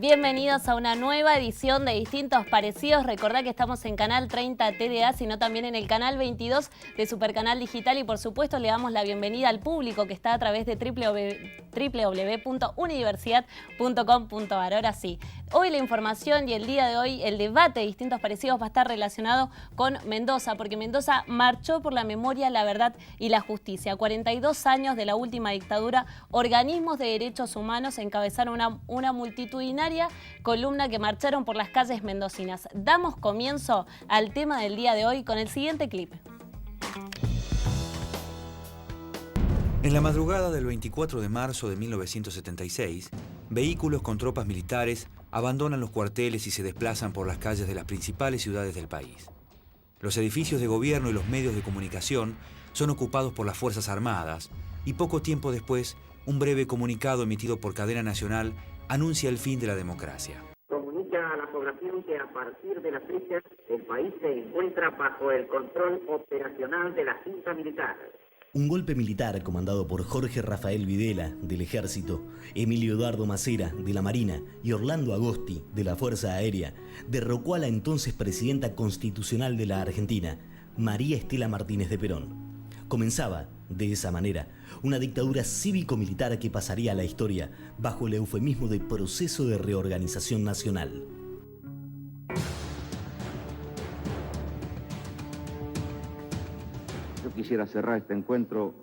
Bienvenidos a una nueva edición de Distintos Parecidos. Recordá que estamos en Canal 30 TDA, sino también en el Canal 22 de Supercanal Digital. Y por supuesto le damos la bienvenida al público que está a través de www.universidad.com.ar. Ahora sí, hoy la información y el día de hoy el debate de Distintos Parecidos va a estar relacionado con Mendoza, porque Mendoza marchó por la memoria, la verdad y la justicia. 42 años de la última dictadura, organismos de derechos humanos encabezaron una multitudinaria columna que marcharon por las calles mendocinas. Damos comienzo al tema del día de hoy con el siguiente clip. En la madrugada del 24 de marzo de 1976, vehículos con tropas militares abandonan los cuarteles y se desplazan por las calles de las principales ciudades del país. Los edificios de gobierno y los medios de comunicación son ocupados por las Fuerzas Armadas y poco tiempo después, un breve comunicado emitido por Cadena Nacional anuncia el fin de la democracia. Comunica a la población que a partir de la fecha el país se encuentra bajo el control operacional de la Junta Militar. Un golpe militar comandado por Jorge Rafael Videla, del Ejército, Emilio Eduardo Macera, de la Marina, y Orlando Agosti, de la Fuerza Aérea, derrocó a la entonces presidenta constitucional de la Argentina, María Estela Martínez de Perón. Comenzaba, de esa manera, una dictadura cívico-militar que pasaría a la historia bajo el eufemismo de proceso de reorganización nacional. Yo quisiera cerrar este encuentro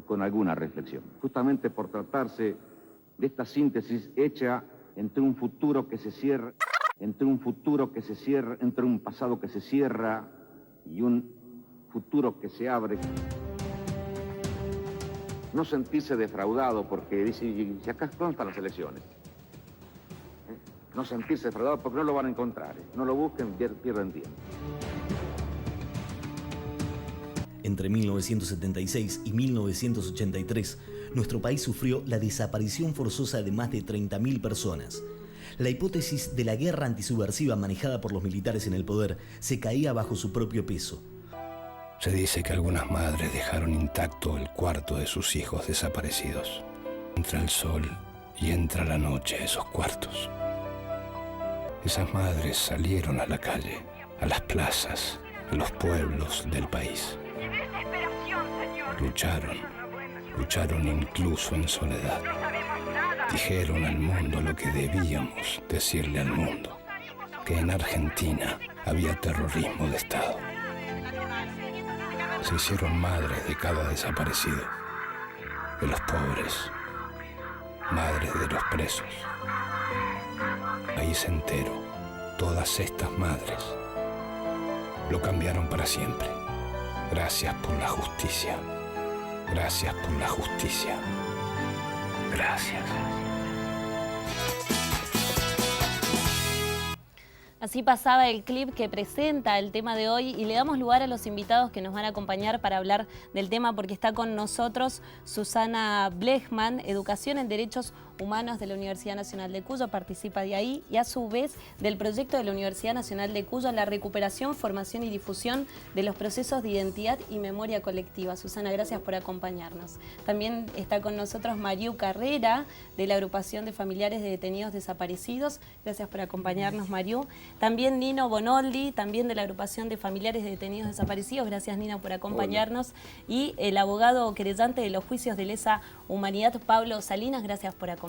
con alguna reflexión, justamente por tratarse de esta síntesis hecha entre un futuro que se cierra, entre un pasado que se cierra y un futuro que se abre. No sentirse defraudado porque dice, ¿y acá dónde están las elecciones? No sentirse defraudado porque no lo van a encontrar. No lo busquen, pierden tiempo. Entre 1976 y 1983, nuestro país sufrió la desaparición forzosa de más de 30.000 personas. La hipótesis de la guerra antisubversiva manejada por los militares en el poder se caía bajo su propio peso. Se dice que algunas madres dejaron intacto el cuarto de sus hijos desaparecidos. Entra el sol y entra la noche a esos cuartos. Esas madres salieron a la calle, a las plazas, a los pueblos del país. Lucharon incluso en soledad. Dijeron al mundo lo que debíamos decirle al mundo, que en Argentina había terrorismo de Estado. Se hicieron madres de cada desaparecido, de los pobres, madres de los presos. País entero, todas estas madres, lo cambiaron para siempre. Gracias por la justicia. Gracias por la justicia. Gracias. Así pasaba el clip que presenta el tema de hoy y le damos lugar a los invitados que nos van a acompañar para hablar del tema, porque está con nosotros Susana Blechman, Educación en Derechos Humanos de la Universidad Nacional de Cuyo, participa de ahí, y a su vez del proyecto de la Universidad Nacional de Cuyo en la recuperación, formación y difusión de los procesos de identidad y memoria colectiva. Susana, gracias por acompañarnos. También está con nosotros Mariu Carrera, de la Agrupación de Familiares de Detenidos Desaparecidos. Gracias por acompañarnos, Mariu. También Nino Bonoldi, también de la Agrupación de Familiares de Detenidos Desaparecidos. Gracias, Nino, por acompañarnos. Hola. Y el abogado querellante de los juicios de lesa humanidad, Pablo Salinas. Gracias por acompañarnos.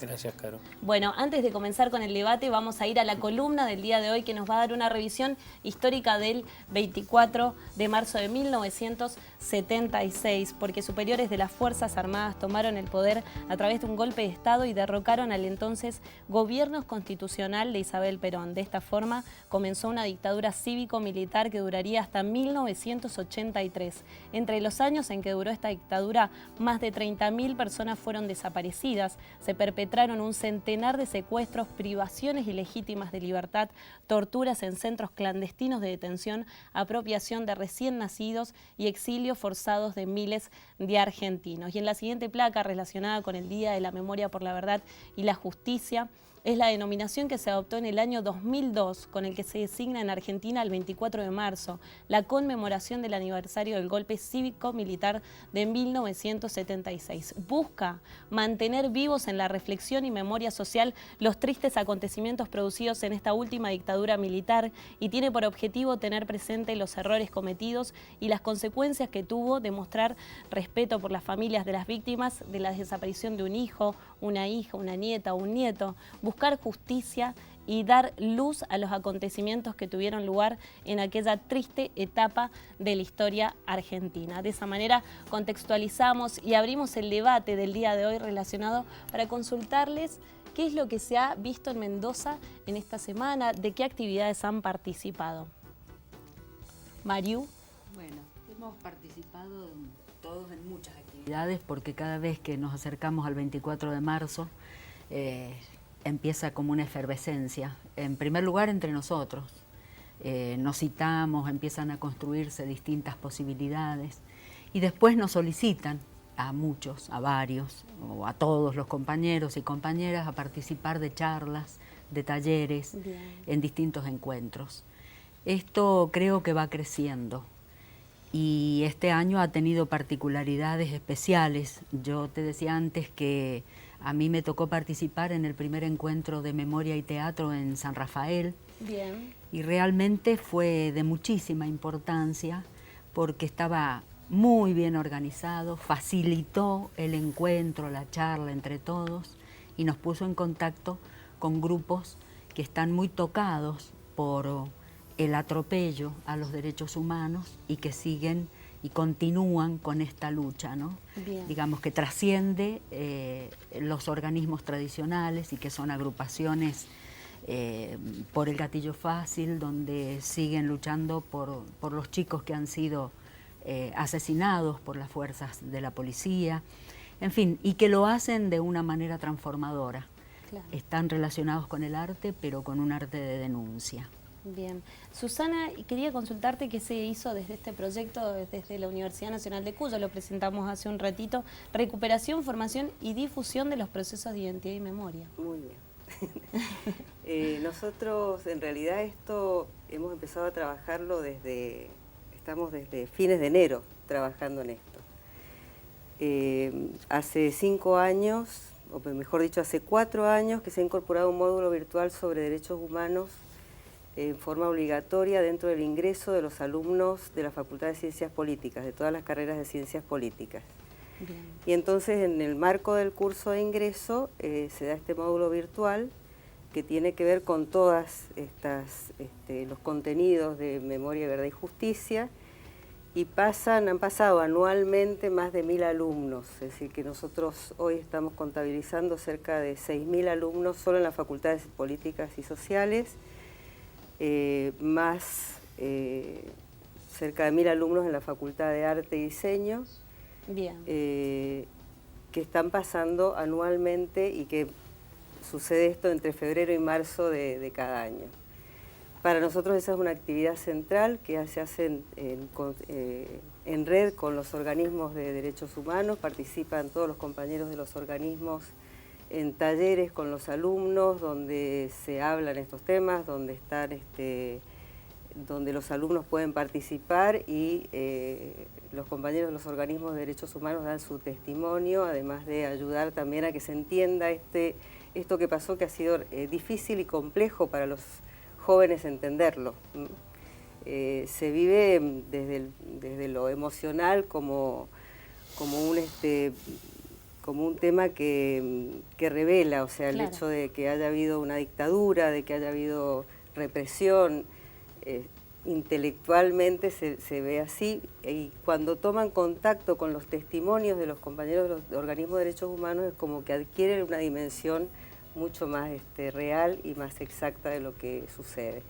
Gracias, Caro. Bueno, antes de comenzar con el debate, vamos a ir a la columna del día de hoy, que nos va a dar una revisión histórica del 24 de marzo de 1976, porque superiores de las Fuerzas Armadas tomaron el poder a través de un golpe de Estado y derrocaron al entonces gobierno constitucional de Isabel Perón. De esta forma comenzó una dictadura cívico-militar que duraría hasta 1983. Entre los años en que duró esta dictadura, más de 30.000 personas fueron desaparecidas, se perpetraron un centenar de secuestros, privaciones ilegítimas de libertad, torturas en centros clandestinos de detención, apropiación de recién nacidos y exilios forzados de miles de argentinos. Y en la siguiente placa, relacionada con el Día de la Memoria por la Verdad y la Justicia, Es la denominación que se adoptó en el año 2002, con el que se designa en Argentina el 24 de marzo, la conmemoración del aniversario del golpe cívico-militar de 1976. Busca mantener vivos en la reflexión y memoria social los tristes acontecimientos producidos en esta última dictadura militar y tiene por objetivo tener presente los errores cometidos y las consecuencias que tuvo, demostrar respeto por las familias de las víctimas de la desaparición de un hijo, una hija, una nieta o un nieto, buscar justicia y dar luz a los acontecimientos que tuvieron lugar en aquella triste etapa de la historia argentina. De esa manera contextualizamos y abrimos el debate del día de hoy relacionado para consultarles qué es lo que se ha visto en Mendoza en esta semana, de qué actividades han participado. Mariu. Bueno, hemos participado todos en muchas actividades porque cada vez que nos acercamos al 24 de marzo empieza como una efervescencia. En primer lugar, entre nosotros. Nos citamos, empiezan a construirse distintas posibilidades y después nos solicitan a muchos, a varios, o a todos los compañeros y compañeras a participar de charlas, de talleres, en distintos encuentros. Esto creo que va creciendo. Y este año ha tenido particularidades especiales. Yo te decía antes que a mí me tocó participar en el primer encuentro de memoria y teatro en San Rafael. Bien. Y realmente fue de muchísima importancia porque estaba muy bien organizado, facilitó el encuentro, la charla entre todos y nos puso en contacto con grupos que están muy tocados por el atropello a los derechos humanos y que siguen y continúan con esta lucha, ¿no? Bien. Digamos que trasciende los organismos tradicionales y que son agrupaciones por el gatillo fácil, donde siguen luchando por los chicos que han sido asesinados por las fuerzas de la policía, en fin, y que lo hacen de una manera transformadora. Claro. Están relacionados con el arte, pero con un arte de denuncia. Bien. Susana, quería consultarte qué se hizo desde este proyecto, desde la Universidad Nacional de Cuyo, lo presentamos hace un ratito, recuperación, formación y difusión de los procesos de identidad y memoria. Muy bien. Nosotros, en realidad, esto hemos empezado a trabajarlo estamos desde fines de enero trabajando en esto. Hace 5 años, o mejor dicho, hace 4 años que se ha incorporado un módulo virtual sobre derechos humanos en forma obligatoria dentro del ingreso de los alumnos de la Facultad de Ciencias Políticas, de todas las carreras de Ciencias Políticas. Bien. Y entonces, en el marco del curso de ingreso, se da este módulo virtual que tiene que ver con todas los contenidos de Memoria, Verdad y Justicia, y han pasado anualmente más de 1000 alumnos, es decir, que nosotros hoy estamos contabilizando cerca de 6000 alumnos solo en las facultades políticas y sociales, más cerca de 1000 alumnos en la Facultad de Arte y Diseño, Bien. que están pasando anualmente y que sucede esto entre febrero y marzo de cada año. Para nosotros esa es una actividad central que se hace en red con los organismos de derechos humanos, participan todos los compañeros de los organismos en talleres con los alumnos donde se hablan estos temas, donde los alumnos pueden participar y los compañeros de los organismos de derechos humanos dan su testimonio, además de ayudar también a que se entienda esto que pasó, que ha sido difícil y complejo para los jóvenes entenderlo. Se vive desde lo emocional como un tema que revela, o sea, el Claro. hecho de que haya habido una dictadura, de que haya habido represión, intelectualmente se ve así, y cuando toman contacto con los testimonios de los compañeros de los organismos de derechos humanos es como que adquieren una dimensión mucho más real y más exacta de lo que sucede.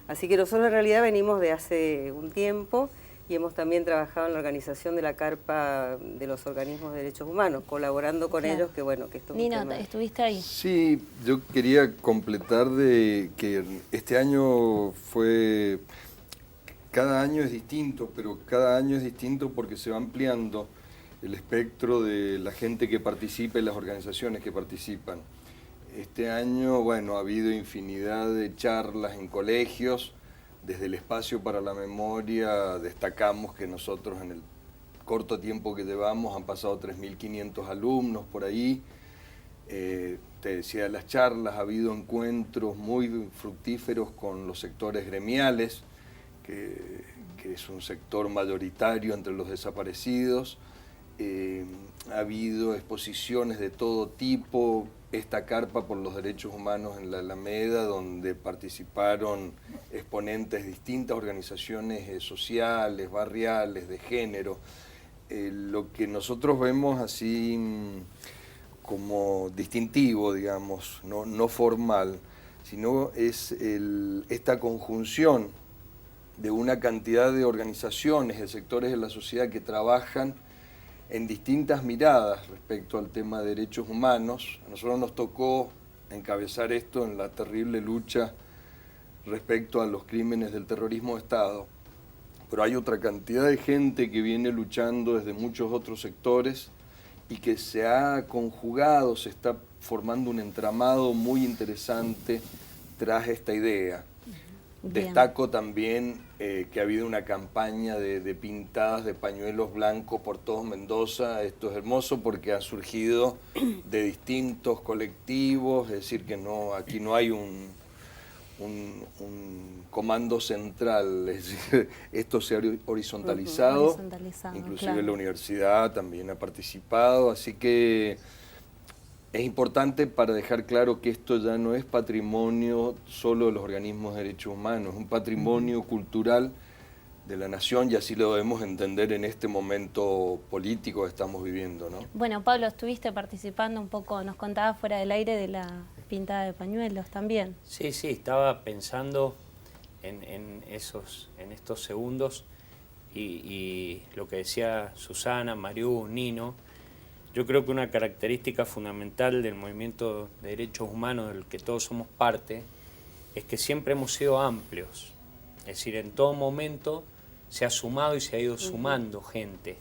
Así que nosotros en realidad venimos de hace un tiempo y hemos también trabajado en la organización de la carpa de los organismos de derechos humanos, colaborando con ellos, que bueno, que esto es un Nino, tema. ¿estuviste ahí? Sí, yo quería completar de que este año fue... Cada año es distinto, pero cada año es distinto porque se va ampliando el espectro de la gente que participa y las organizaciones que participan. Este año, bueno, ha habido infinidad de charlas en colegios. Desde el Espacio para la Memoria destacamos que nosotros en el corto tiempo que llevamos han pasado 3.500 alumnos por ahí. Te decía, las charlas, ha habido encuentros muy fructíferos con los sectores gremiales, que es un sector mayoritario entre los desaparecidos. Ha habido exposiciones de todo tipo, esta carpa por los derechos humanos en la Alameda, donde participaron exponentes de distintas organizaciones sociales, barriales, de género. Lo que nosotros vemos así como distintivo, digamos, no formal, sino es esta conjunción de una cantidad de organizaciones, de sectores de la sociedad que trabajan en distintas miradas respecto al tema de derechos humanos. A nosotros nos tocó encabezar esto en la terrible lucha respecto a los crímenes del terrorismo de Estado, pero hay otra cantidad de gente que viene luchando desde muchos otros sectores y que se ha conjugado, se está formando un entramado muy interesante tras esta idea. Bien. Destaco también que ha habido una campaña de pintadas de pañuelos blancos por todo Mendoza. Esto es hermoso porque ha surgido de distintos colectivos, es decir, que aquí no hay un comando central, es decir, esto se ha horizontalizado, inclusive claro. la universidad también ha participado, así que es importante para dejar claro que esto ya no es patrimonio solo de los organismos de derechos humanos, es un patrimonio cultural de la nación y así lo debemos entender en este momento político que estamos viviendo, ¿no? Bueno, Pablo, estuviste participando un poco, nos contabas fuera del aire de la pintada de pañuelos también. Sí, estaba pensando en estos segundos y lo que decía Susana, Mariú, Nino. Yo creo que una característica fundamental del movimiento de derechos humanos del que todos somos parte es que siempre hemos sido amplios. Es decir, en todo momento se ha sumado y se ha ido sumando gente.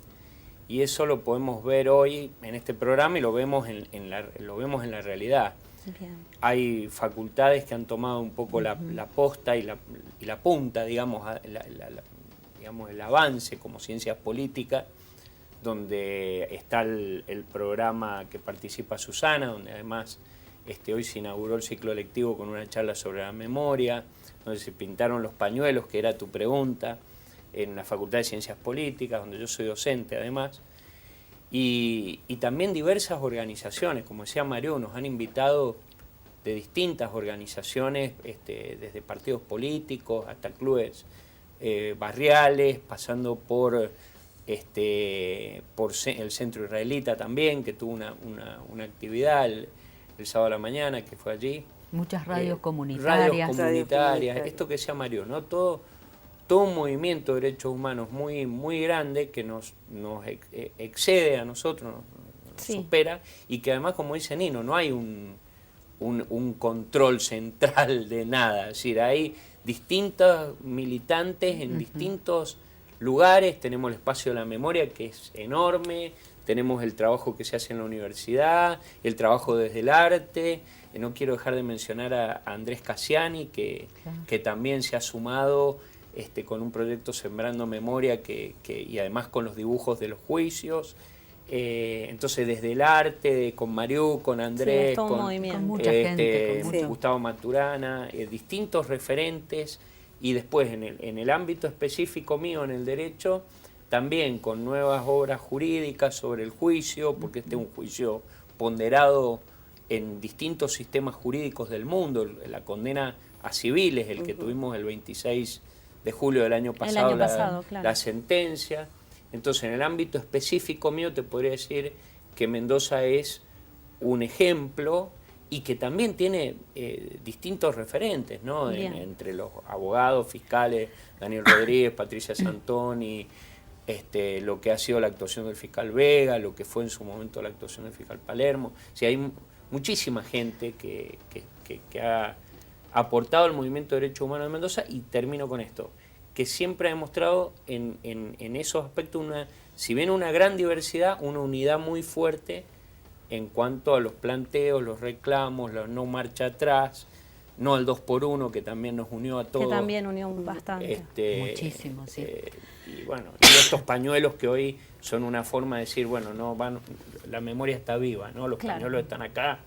Y eso lo podemos ver hoy en este programa y lo vemos en la realidad. Bien. Hay facultades que han tomado un poco la posta y la punta, digamos, digamos, el avance como ciencias políticas, donde está el programa que participa Susana, donde además hoy se inauguró el ciclo lectivo con una charla sobre la memoria, donde se pintaron los pañuelos, que era tu pregunta, en la Facultad de Ciencias Políticas, donde yo soy docente además, y también diversas organizaciones, como decía Mario, nos han invitado de distintas organizaciones, desde partidos políticos hasta clubes barriales, pasando por el Centro Israelita también, que tuvo una actividad el sábado a la mañana, que fue allí. Muchas radios comunitarias. Radios comunitarias, esto que decía Mario, ¿no? Todo un movimiento de derechos humanos muy grande que nos excede a nosotros, nos supera, y que además, como dice Nino, no hay un control central de nada. Es decir, hay distintos militantes en distintos lugares. Tenemos el espacio de la memoria, que es enorme, tenemos el trabajo que se hace en la universidad, el trabajo desde el arte. No quiero dejar de mencionar a Andrés Cassiani, que también se ha sumado con un proyecto Sembrando Memoria, y además con los dibujos de los juicios. Entonces, desde el arte, con Mariú, con Andrés, con mucha gente, con Gustavo Maturana, distintos referentes. Y después, en el ámbito específico mío, en el derecho, también con nuevas obras jurídicas sobre el juicio, porque este es un juicio ponderado en distintos sistemas jurídicos del mundo. La condena a civiles, el que tuvimos el 26 de julio del año pasado, claro. la sentencia. Entonces, en el ámbito específico mío, te podría decir que Mendoza es un ejemplo y que también tiene distintos referentes, ¿no? Entre los abogados, fiscales, Daniel Rodríguez, Patricia Santoni, lo que ha sido la actuación del fiscal Vega, lo que fue en su momento la actuación del fiscal Palermo. O sea, hay muchísima gente que ha aportado al movimiento de derechos humanos de Mendoza, y termino con esto, que siempre ha demostrado en esos aspectos, si bien una gran diversidad, una unidad muy fuerte en cuanto a los planteos, los reclamos, la no marcha atrás, no al 2x1, que también nos unió a todos. Que también unió bastante. Muchísimo, sí. Y bueno, y estos pañuelos que hoy son una forma de decir, bueno, no van, la memoria está viva, ¿no? Los pañuelos están acá,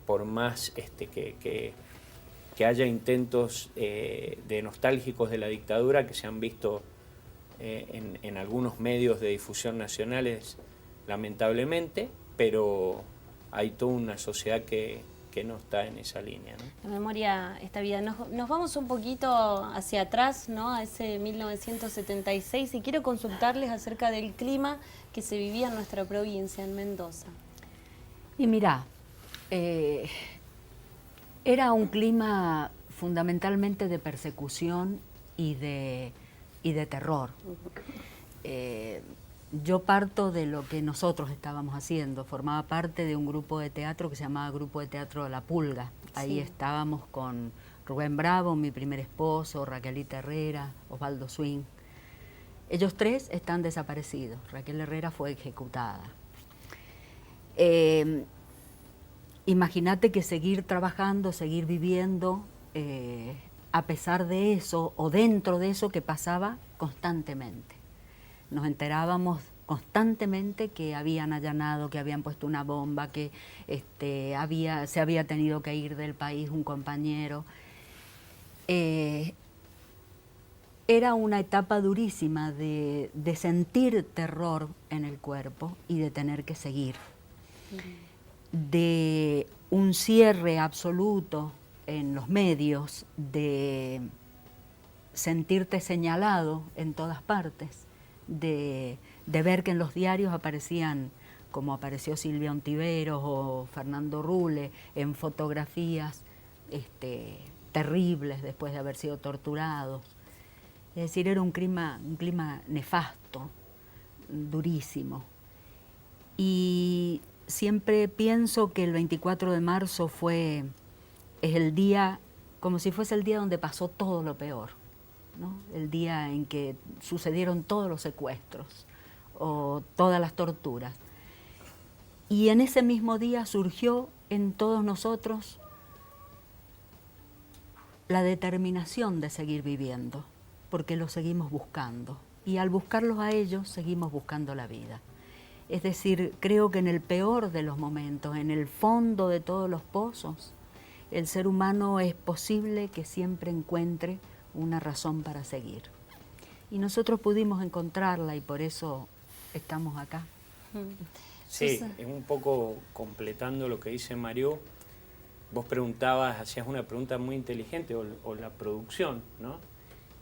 por más que haya intentos de nostálgicos de la dictadura que se han visto en algunos medios de difusión nacionales, lamentablemente, pero hay toda una sociedad que no está en esa línea, ¿no? La memoria está viva. Nos vamos un poquito hacia atrás, ¿no? A ese 1976, y quiero consultarles acerca del clima que se vivía en nuestra provincia, en Mendoza. Y mirá, era un clima fundamentalmente de persecución y de terror. Yo parto de lo que nosotros estábamos haciendo. Formaba parte de un grupo de teatro que se llamaba Grupo de Teatro La Pulga. Ahí estábamos con Rubén Bravo, mi primer esposo, Raquelita Herrera, Osvaldo Swing. Ellos tres están desaparecidos. Raquel Herrera fue ejecutada. Imagínate que seguir trabajando, seguir viviendo, a pesar de eso o dentro de eso que pasaba constantemente. Nos enterábamos constantemente que habían allanado, que habían puesto una bomba, que se había tenido que ir del país un compañero. Era una etapa durísima de sentir terror en el cuerpo y de tener que seguir. De un cierre absoluto en los medios, de sentirte señalado en todas partes, de ver que en los diarios aparecían, como apareció Silvia Ontiveros o Fernando Rule, en fotografías terribles después de haber sido torturados. Es decir, era un clima nefasto, durísimo. Y siempre pienso que el 24 de marzo es el día, como si fuese el día donde pasó todo lo peor, ¿no? El día en que sucedieron todos los secuestros o todas las torturas. Y en ese mismo día surgió en todos nosotros la determinación de seguir viviendo, porque lo seguimos buscando. Y al buscarlos a ellos, seguimos buscando la vida. Es decir, creo que en el peor de los momentos, en el fondo de todos los pozos, el ser humano es posible que siempre encuentre una razón para seguir. Y nosotros pudimos encontrarla y por eso estamos acá. Sí, es un poco completando lo que dice Mario. Vos preguntabas, hacías una pregunta muy inteligente, o la producción, ¿no?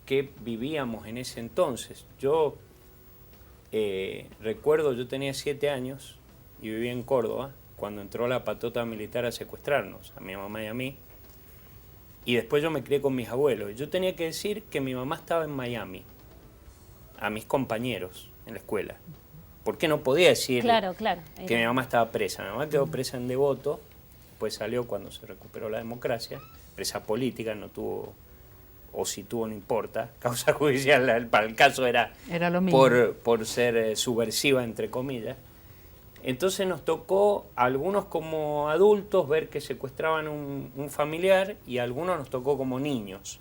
¿Qué vivíamos en ese entonces? Yo recuerdo, yo tenía 7 años y vivía en Córdoba cuando entró la patota militar a secuestrarnos, a mi mamá y a mí. Y después yo me crié con mis abuelos. Yo tenía que decir que mi mamá estaba en Miami, a mis compañeros en la escuela. Porque no podía decir que mi mamá estaba presa. Mi mamá quedó presa en Devoto, después salió cuando se recuperó la democracia, presa política, no tuvo, o si tuvo no importa, causa judicial, para el caso era lo mismo. por ser subversiva, entre comillas. Entonces nos tocó, a algunos como adultos, ver que secuestraban un familiar, y a algunos nos tocó como niños.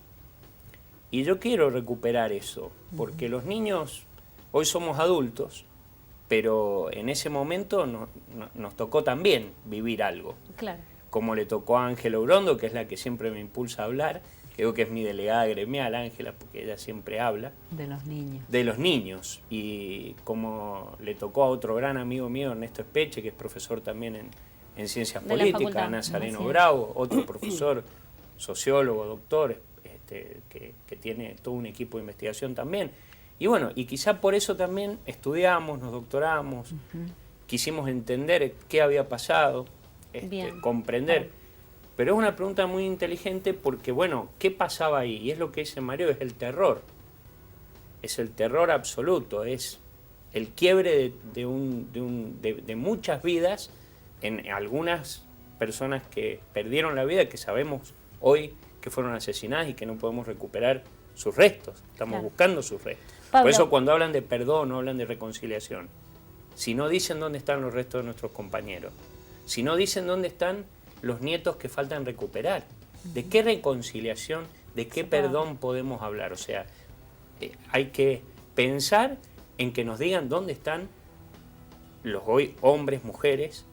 Y yo quiero recuperar eso, porque los niños, hoy somos adultos, pero en ese momento nos tocó también vivir algo. Claro. Como le tocó a Ángela Urondo, que es la que siempre me impulsa a hablar, creo que es mi delegada gremial, Ángela, porque ella siempre habla. De los niños. De los niños. Y como le tocó a otro gran amigo mío, Ernesto Espeche, que es profesor también en Ciencias Políticas, a Nazareno Bravo, otro profesor, sociólogo, doctor, que tiene todo un equipo de investigación también. Y bueno, y quizá por eso también estudiamos, nos doctoramos, quisimos entender qué había pasado, comprender. Pero es una pregunta muy inteligente porque, bueno, ¿qué pasaba ahí? Y es lo que dice Mario, es el terror. Es el terror absoluto, es el quiebre de muchas vidas, en algunas personas que perdieron la vida, que sabemos hoy que fueron asesinadas y que no podemos recuperar sus restos. Estamos buscando sus restos. Pablo. Por eso cuando hablan de perdón, no hablan de reconciliación. si no dicen dónde están los restos de nuestros compañeros, si no dicen dónde están los nietos que faltan recuperar? ¿De qué reconciliación, de qué perdón podemos hablar? O sea, hay que pensar en que nos digan dónde están los hoy hombres, mujeres,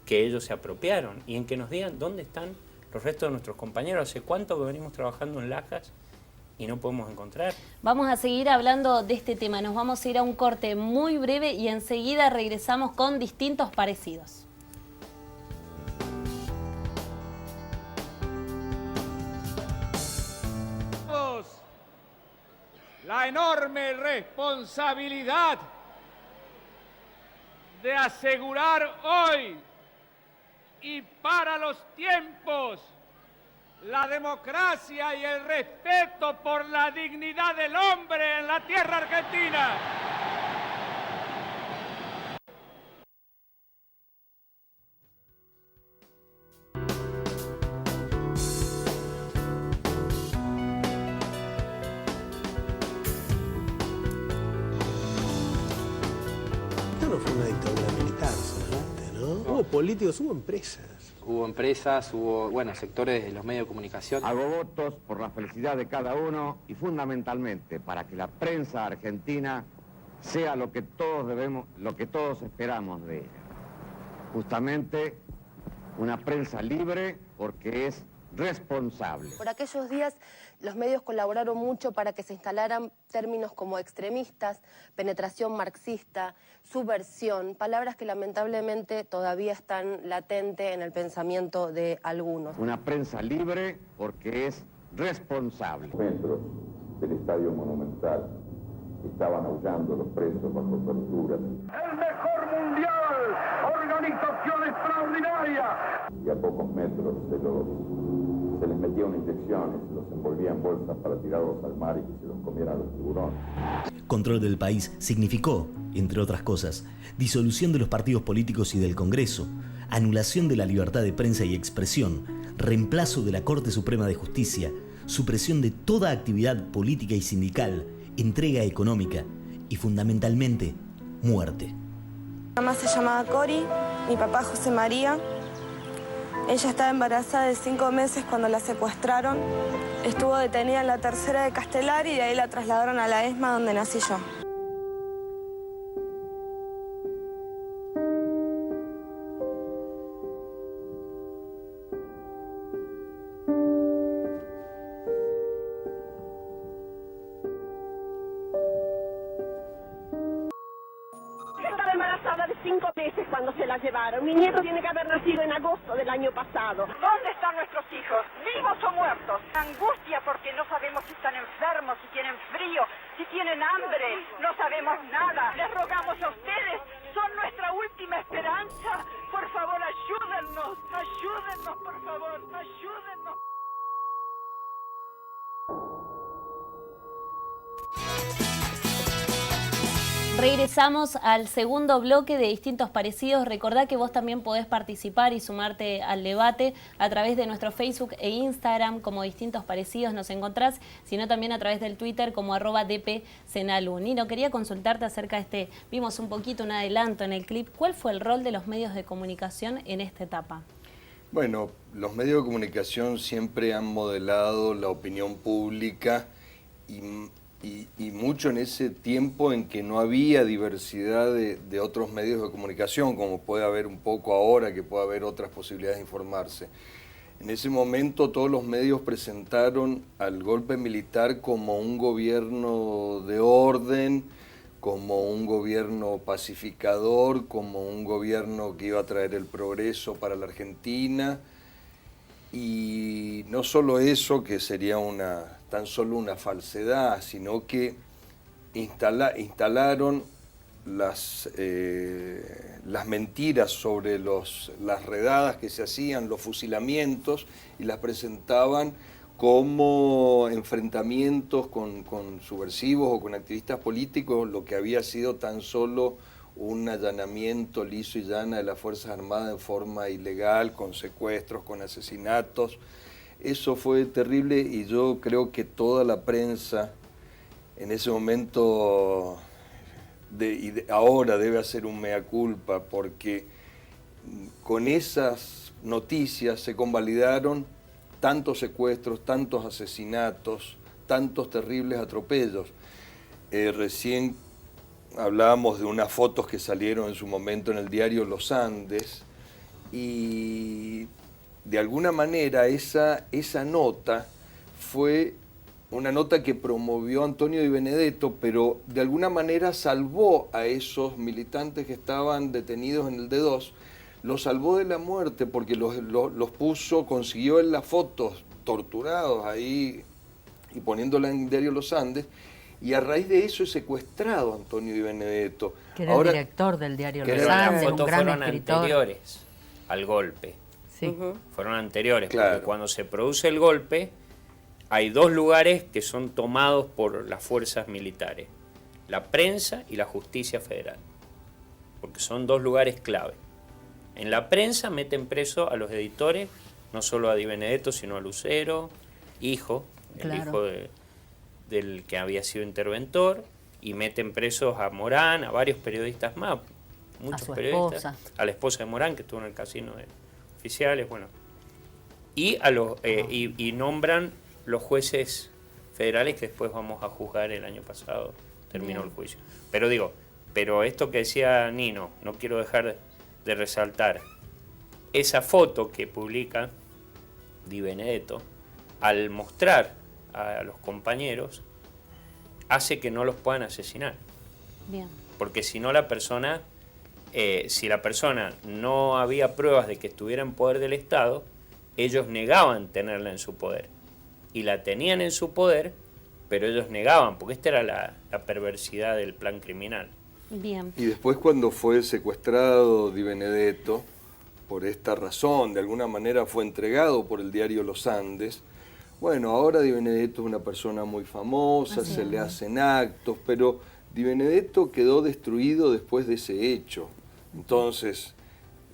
que ellos se apropiaron, y en que nos digan dónde están los restos de nuestros compañeros. ¿Hace cuánto que venimos trabajando en Lajas y no podemos encontrar? Vamos a seguir hablando de este tema. Nos vamos a ir a un corte muy breve y enseguida regresamos con Distintos Parecidos. La enorme responsabilidad de asegurar hoy y para los tiempos la democracia y el respeto por la dignidad del hombre en la tierra argentina. No fue una dictadura militar solamente, ¿no? Hubo políticos, hubo empresas. Hubo empresas, hubo, bueno, sectores de los medios de comunicación. Hago votos por la felicidad de cada uno y fundamentalmente para que la prensa argentina sea lo que todos debemos, lo que todos esperamos de ella. Justamente una prensa libre porque es responsable. Por aquellos días los medios colaboraron mucho para que se instalaran términos como extremistas, penetración marxista, subversión, palabras que lamentablemente todavía están latentes en el pensamiento de algunos. Una prensa libre porque es responsable. Metros del Estadio Monumental estaban aullando los presos bajo torturas. ¡El mejor mundial! ¡Organización extraordinaria! Y a pocos metros se les metían inyecciones, los envolvían en bolsas para tirarlos al mar y que se los comieran los tiburones. Control del país significó, entre otras cosas, disolución de los partidos políticos y del Congreso, anulación de la libertad de prensa y expresión, reemplazo de la Corte Suprema de Justicia, supresión de toda actividad política y sindical, entrega económica y, fundamentalmente, muerte. Mi mamá se llamaba Cori, mi papá José María. Ella estaba embarazada de 5 meses cuando la secuestraron. Estuvo detenida en la Tercera de Castelar y de ahí la trasladaron a la ESMA donde nací yo. Estaba embarazada de 5 meses cuando se la llevaron. Mi nieto tiene que haber nacido en agosto del año pasado. ¿Dónde están nuestros hijos? ¿Vivos o muertos? Angustia porque no sabemos si están enfermos, si tienen frío, si tienen hambre. No sabemos nada. Les rogamos a ustedes, son nuestra última esperanza. Por favor, ayúdennos. Ayúdennos, por favor. Ayúdennos. Regresamos al segundo bloque de Distintos Parecidos. Recordá que vos también podés participar y sumarte al debate a través de nuestro Facebook e Instagram como Distintos Parecidos nos encontrás, sino también a través del Twitter como @dpsenalu. Nino, quería consultarte acerca de vimos un poquito un adelanto en el clip. ¿Cuál fue el rol de los medios de comunicación en esta etapa? Bueno, los medios de comunicación siempre han modelado la opinión pública y mucho en ese tiempo en que no había diversidad de otros medios de comunicación, como puede haber un poco ahora, que puede haber otras posibilidades de informarse. En ese momento todos los medios presentaron al golpe militar como un gobierno de orden, como un gobierno pacificador, como un gobierno que iba a traer el progreso para la Argentina. Y no solo eso, que sería tan solo una falsedad, sino que instalaron las mentiras sobre las redadas que se hacían, los fusilamientos, y las presentaban como enfrentamientos con subversivos o con activistas políticos, lo que había sido tan solo un allanamiento liso y llana de las Fuerzas Armadas en forma ilegal, con secuestros, con asesinatos. Eso fue terrible y yo creo que toda la prensa en ese momento ahora debe hacer un mea culpa, porque con esas noticias se convalidaron tantos secuestros, tantos asesinatos, tantos terribles atropellos. Recién hablábamos de unas fotos que salieron en su momento en el diario Los Andes, y de alguna manera esa nota fue una nota que promovió Antonio Di Benedetto, pero de alguna manera salvó a esos militantes que estaban detenidos en el D2, los salvó de la muerte porque los puso, consiguió en las fotos torturados ahí y poniéndola en el diario Los Andes, y a raíz de eso es secuestrado Antonio Di Benedetto. Que era el director del diario Los Andes, las fotos un gran fueron escritor. anteriores al golpe. Sí. Fueron anteriores, claro. Porque cuando se produce el golpe, hay dos lugares que son tomados por las fuerzas militares: la prensa y la justicia federal, porque son dos lugares clave. En la prensa meten preso a los editores, no solo a Di Benedetto, sino a Lucero, hijo, el hijo del que había sido interventor, y meten presos a Morán, a varios periodistas más, muchos periodistas, a la esposa de Morán, que estuvo en el casino de oficiales, bueno, y a los y nombran los jueces federales que después vamos a juzgar el año pasado, terminó el juicio. Pero esto que decía Nino, no quiero dejar de resaltar, esa foto que publica Di Benedetto, al mostrar a los compañeros, hace que no los puedan asesinar. Bien. Porque si no si la persona no había pruebas de que estuviera en poder del Estado, ellos negaban tenerla en su poder. Y la tenían en su poder, pero ellos negaban, porque esta era la perversidad del plan criminal. Bien. Y después, cuando fue secuestrado Di Benedetto, por esta razón, de alguna manera fue entregado por el diario Los Andes. Bueno, ahora Di Benedetto es una persona muy famosa, se le hacen actos, pero Di Benedetto quedó destruido después de ese hecho. Entonces,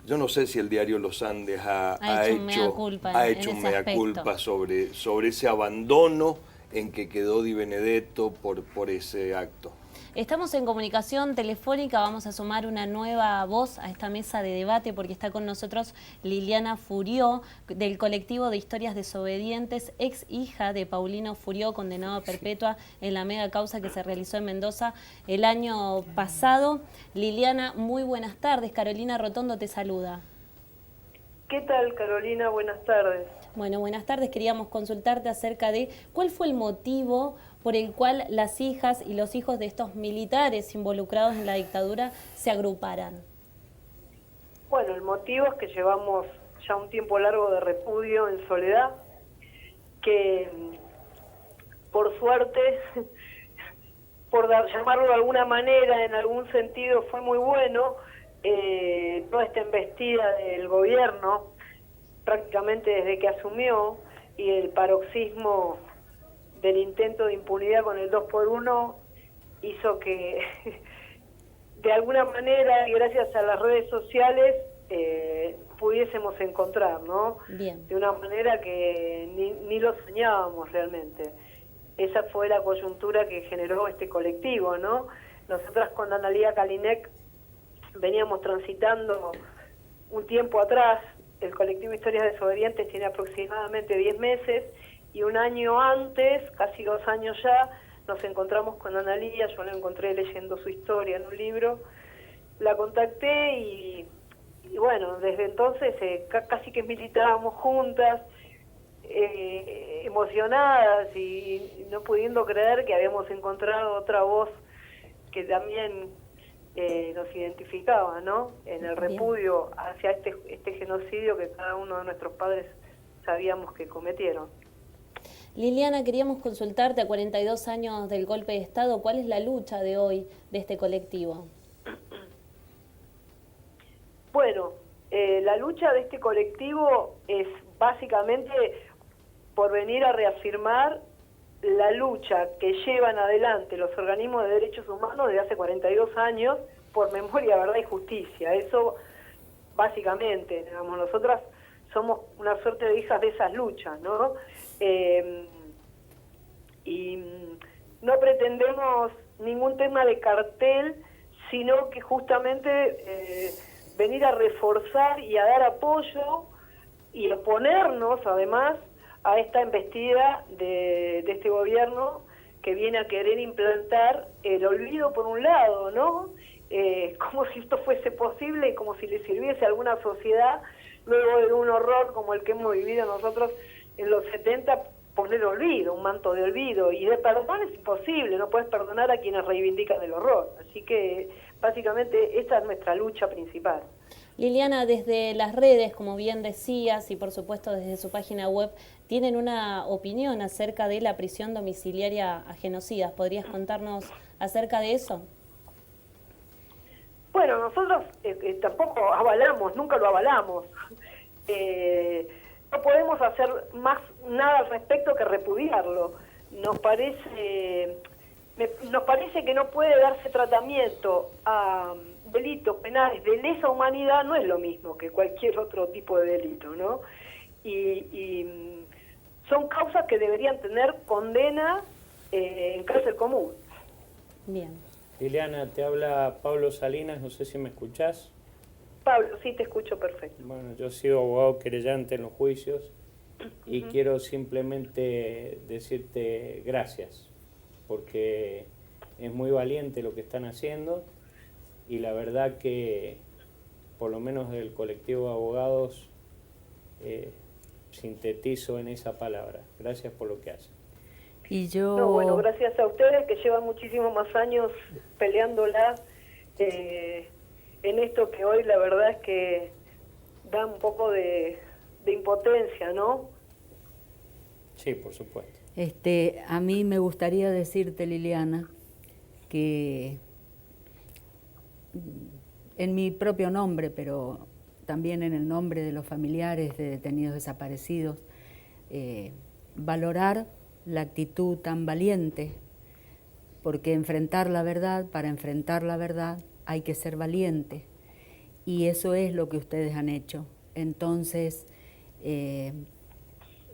yo no sé si el diario Los Andes ha hecho un mea culpa sobre ese abandono en que quedó Di Benedetto por ese acto. Estamos en comunicación telefónica, vamos a sumar una nueva voz a esta mesa de debate porque está con nosotros Liliana Furió, del colectivo de Historias Desobedientes, ex hija de Paulino Furió, condenado a perpetua en la mega causa que se realizó en Mendoza el año pasado. Liliana, muy buenas tardes, Carolina Rotondo te saluda. ¿Qué tal, Carolina? Buenas tardes. Bueno, buenas tardes. Queríamos consultarte acerca de cuál fue el motivo por el cual las hijas y los hijos de estos militares involucrados en la dictadura se agruparan. Bueno, el motivo es que llevamos ya un tiempo largo de repudio en soledad, que por suerte, por llamarlo de alguna manera, en algún sentido fue muy bueno, toda esta embestida del gobierno, prácticamente desde que asumió, y el paroxismo del intento de impunidad con el 2x1 hizo que de alguna manera y gracias a las redes sociales pudiésemos encontrar, ¿no? Bien. De una manera que ni lo soñábamos realmente. Esa fue la coyuntura que generó este colectivo, ¿no? Nosotras con Analía Kalinek veníamos transitando un tiempo atrás. El colectivo Historias Desobedientes tiene aproximadamente 10 meses y un año antes, casi 2 años ya, nos encontramos con Analía. Yo la encontré leyendo su historia en un libro, la contacté y bueno, desde entonces casi que militábamos juntas, emocionadas y no pudiendo creer que habíamos encontrado otra voz que también nos identificaba, ¿no? En el repudio hacia este genocidio que cada uno de nuestros padres sabíamos que cometieron. Liliana, queríamos consultarte a 42 años del golpe de Estado, ¿cuál es la lucha de hoy de este colectivo? Bueno, la lucha de este colectivo es básicamente por venir a reafirmar la lucha que llevan adelante los organismos de derechos humanos desde hace 42 años por memoria, verdad y justicia. Eso básicamente, digamos, nosotras somos una suerte de hijas de esas luchas, ¿no? Y no pretendemos ningún tema de cartel, sino que justamente venir a reforzar y a dar apoyo y oponernos además a esta embestida de este gobierno que viene a querer implantar el olvido por un lado, ¿no? Como si esto fuese posible y como si le sirviese a alguna sociedad luego de un horror como el que hemos vivido nosotros en los 70, poner olvido, un manto de olvido, y de perdón es imposible, no puedes perdonar a quienes reivindican el horror. Así que básicamente esta es nuestra lucha principal. Liliana, desde las redes, como bien decías, y por supuesto desde su página web, tienen una opinión acerca de la prisión domiciliaria a genocidas. ¿Podrías contarnos acerca de eso? Bueno, nosotros tampoco avalamos, nunca lo avalamos. No podemos hacer más nada al respecto que repudiarlo. Nos parece que no puede darse tratamiento a delitos penales de lesa humanidad, no es lo mismo que cualquier otro tipo de delito, ¿no? Y son causas que deberían tener condena en cárcel común. Bien. Liliana, te habla Pablo Salinas, no sé si me escuchás. Pablo, sí, te escucho perfecto. Bueno, yo soy abogado querellante en los juicios y quiero simplemente decirte gracias, porque es muy valiente lo que están haciendo y la verdad que, por lo menos del colectivo de abogados, sintetizo en esa palabra. Gracias por lo que hacen. Y yo... No, bueno, gracias a ustedes que llevan muchísimos más años peleándola en esto que hoy la verdad es que da un poco de impotencia, ¿no? Sí, por supuesto. A mí me gustaría decirte, Liliana, que en mi propio nombre, pero también en el nombre de los familiares de detenidos desaparecidos, valorar la actitud tan valiente, porque para enfrentar la verdad hay que ser valiente, y eso es lo que ustedes han hecho. Entonces,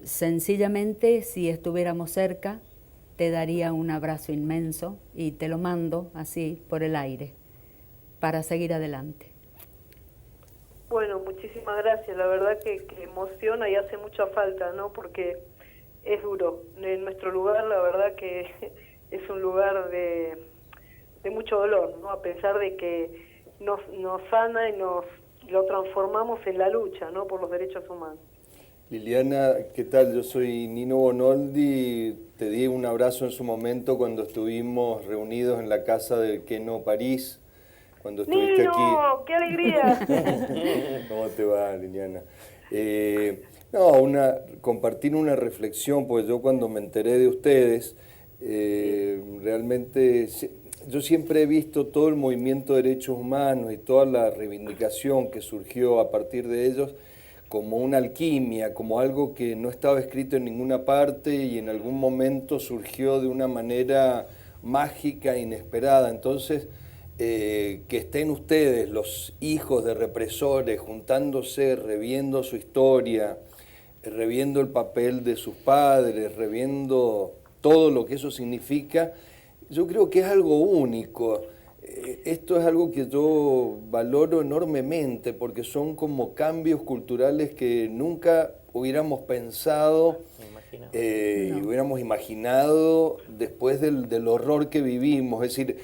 sencillamente, si estuviéramos cerca, te daría un abrazo inmenso y te lo mando así por el aire, para seguir adelante. Bueno, muchísimas gracias, la verdad que emociona y hace mucha falta, ¿no? Porque es duro. En nuestro lugar, la verdad que es un lugar de mucho dolor, ¿no? A pesar de que nos sana y lo transformamos en la lucha, ¿no? Por los derechos humanos. Liliana, ¿qué tal? Yo soy Nino Bonoldi, te di un abrazo en su momento cuando estuvimos reunidos en la casa del Queno París, cuando estuviste ¡Nino! aquí. ¡Qué alegría! ¿Cómo te va, Liliana? Compartir una reflexión, pues yo cuando me enteré de ustedes, realmente yo siempre he visto todo el movimiento de derechos humanos y toda la reivindicación que surgió a partir de ellos como una alquimia, como algo que no estaba escrito en ninguna parte y en algún momento surgió de una manera mágica, inesperada. Entonces, que estén ustedes, los hijos de represores, juntándose, reviendo su historia, reviendo el papel de sus padres, reviendo todo lo que eso significa, yo creo que es algo único. Esto es algo que yo valoro enormemente porque son como cambios culturales que nunca hubiéramos pensado y hubiéramos imaginado después del horror que vivimos. Es decir,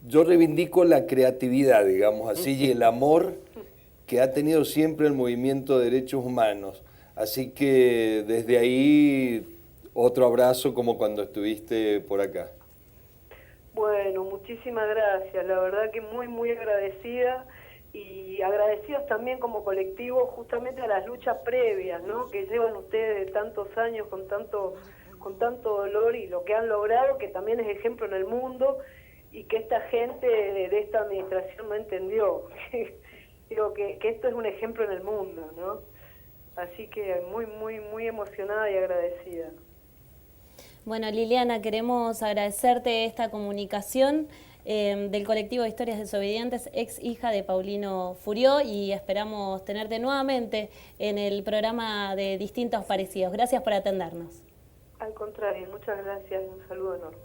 yo reivindico la creatividad, digamos así, y el amor que ha tenido siempre el movimiento de derechos humanos. Así que desde ahí otro abrazo como cuando estuviste por acá. Bueno, muchísimas gracias, la verdad que muy, muy agradecida y agradecidos también como colectivo justamente a las luchas previas, ¿no? Que llevan ustedes de tantos años con tanto dolor y lo que han logrado, que también es ejemplo en el mundo y que esta gente de esta administración no entendió. Digo que esto es un ejemplo en el mundo, ¿no? Así que muy, muy, muy emocionada y agradecida. Bueno, Liliana, queremos agradecerte esta comunicación del colectivo de Historias Desobedientes, ex hija de Paulino Furió, y esperamos tenerte nuevamente en el programa de Distintos Parecidos. Gracias por atendernos. Al contrario, muchas gracias y un saludo enorme.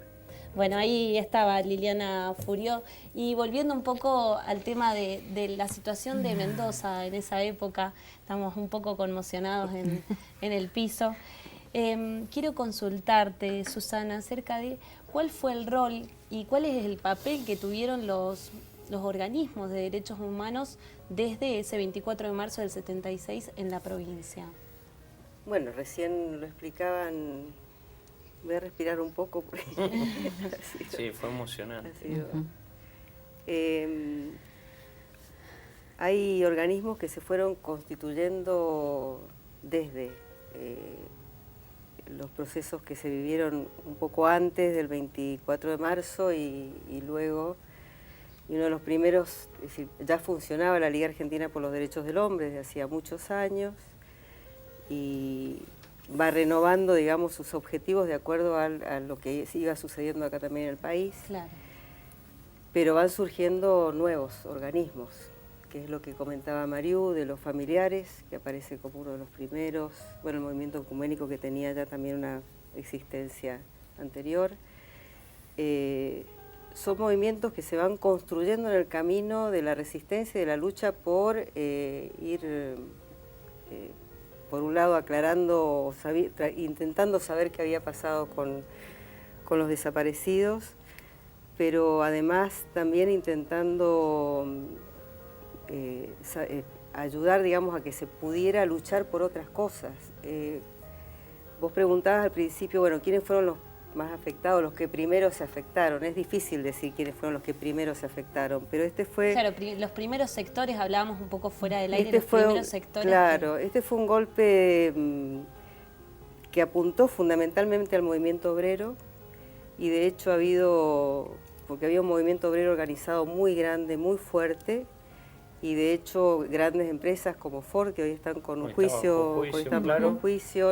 Bueno, ahí estaba Liliana Furió. Y volviendo un poco al tema de la situación de Mendoza en esa época, estamos un poco conmocionados en el piso. Quiero consultarte, Susana, acerca de cuál fue el rol y cuál es el papel que tuvieron los organismos de derechos humanos desde ese 24 de marzo del 76 en la provincia. Bueno, recién lo explicaban, voy a respirar un poco. Porque sí, fue emocionante. Hay organismos que se fueron constituyendo desde los procesos que se vivieron un poco antes del 24 de marzo y luego. Y uno de los primeros, es decir, ya funcionaba la Liga Argentina por los Derechos del Hombre desde hacía muchos años y va renovando, digamos, sus objetivos de acuerdo a lo que iba sucediendo acá también en el país. Claro. Pero van surgiendo nuevos organismos, que es lo que comentaba Mariú, de los familiares, que aparece como uno de los primeros, bueno, el movimiento ecuménico que tenía ya también una existencia anterior. Son movimientos que se van construyendo en el camino de la resistencia y de la lucha por ir, por un lado, aclarando, intentando saber qué había pasado con los desaparecidos, pero además también intentando ayudar, digamos, a que se pudiera luchar por otras cosas. Vos preguntabas al principio, bueno, ¿quiénes fueron los más afectados, los que primero se afectaron? Es difícil decir quiénes fueron los que primero se afectaron, pero este fue... Claro, los primeros sectores, hablábamos un poco fuera del aire, los primeros sectores... Claro, este fue un golpe que apuntó fundamentalmente al movimiento obrero y de hecho porque había un movimiento obrero organizado muy grande, muy fuerte, y de hecho grandes empresas como Ford, que hoy están con un juicio,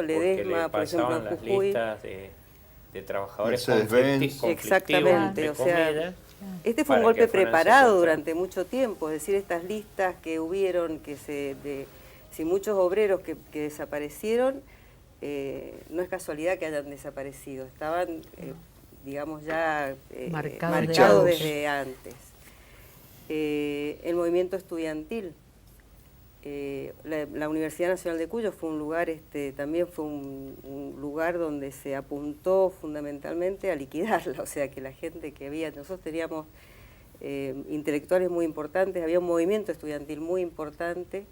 Ledesma, por ejemplo, en Jujuy. De trabajadores conflictivos, exactamente, o sea, este fue un golpe preparado durante mucho tiempo, es decir, estas listas que hubieron, si muchos obreros que desaparecieron, no es casualidad que hayan desaparecido, estaban, digamos, ya marcados desde antes. El movimiento estudiantil. La Universidad Nacional de Cuyo fue un lugar, también fue un lugar donde se apuntó fundamentalmente a liquidarla, o sea que la gente que había, nosotros teníamos intelectuales muy importantes, había un movimiento estudiantil muy importante,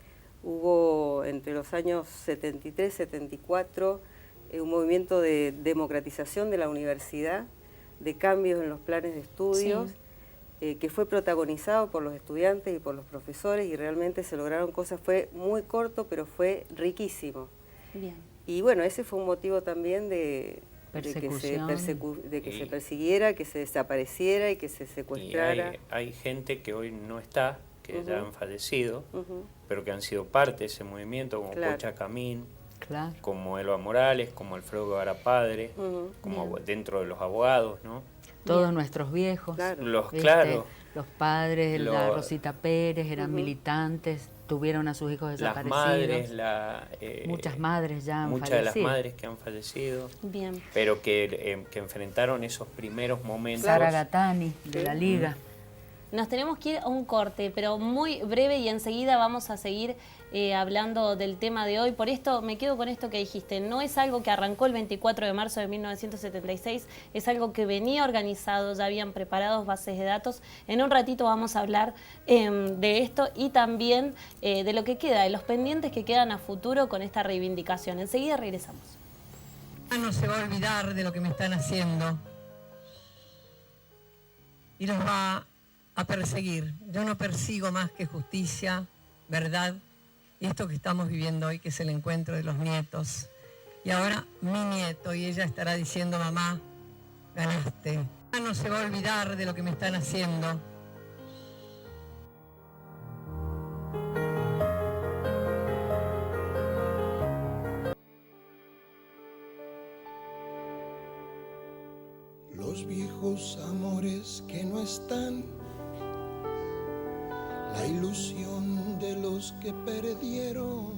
hubo entre los años 73, 74, un movimiento de democratización de la universidad, de cambios en los planes de estudios, que fue protagonizado por los estudiantes y por los profesores y realmente se lograron cosas, fue muy corto pero fue riquísimo. Bien. Y bueno, ese fue un motivo también de que se persiguiera, que se desapareciera y que se secuestrara. Y hay gente que hoy no está, que ya han fallecido, pero que han sido parte de ese movimiento, como Pocha Camín, como Elba Morales, como Alfredo Guevara Padre, como dentro de los abogados, ¿no? Todos nuestros viejos, los padres, la Rosita Pérez, eran militantes, tuvieron a sus hijos desaparecidos. Las madres, muchas madres ya han muchas fallecido. de las madres que han fallecido. Bien. Pero que enfrentaron esos primeros momentos. Sara Gatani, de la Liga. Nos tenemos que ir a un corte, pero muy breve y enseguida vamos a seguir hablando del tema de hoy. Por esto me quedo con esto que dijiste. No es algo que arrancó el 24 de marzo de 1976, es algo que venía organizado, ya habían preparado bases de datos. En un ratito vamos a hablar de esto y también de lo que queda, de los pendientes que quedan a futuro con esta reivindicación. Enseguida regresamos. No se va a olvidar de lo que me están haciendo y los va a perseguir. Yo no persigo más que justicia, verdad, y esto que estamos viviendo hoy, que es el encuentro de los nietos. Y ahora mi nieto, y ella estará diciendo, mamá, ganaste. No se va a olvidar de lo que me están haciendo. Los viejos amores que no están, la ilusión de los que perdieron.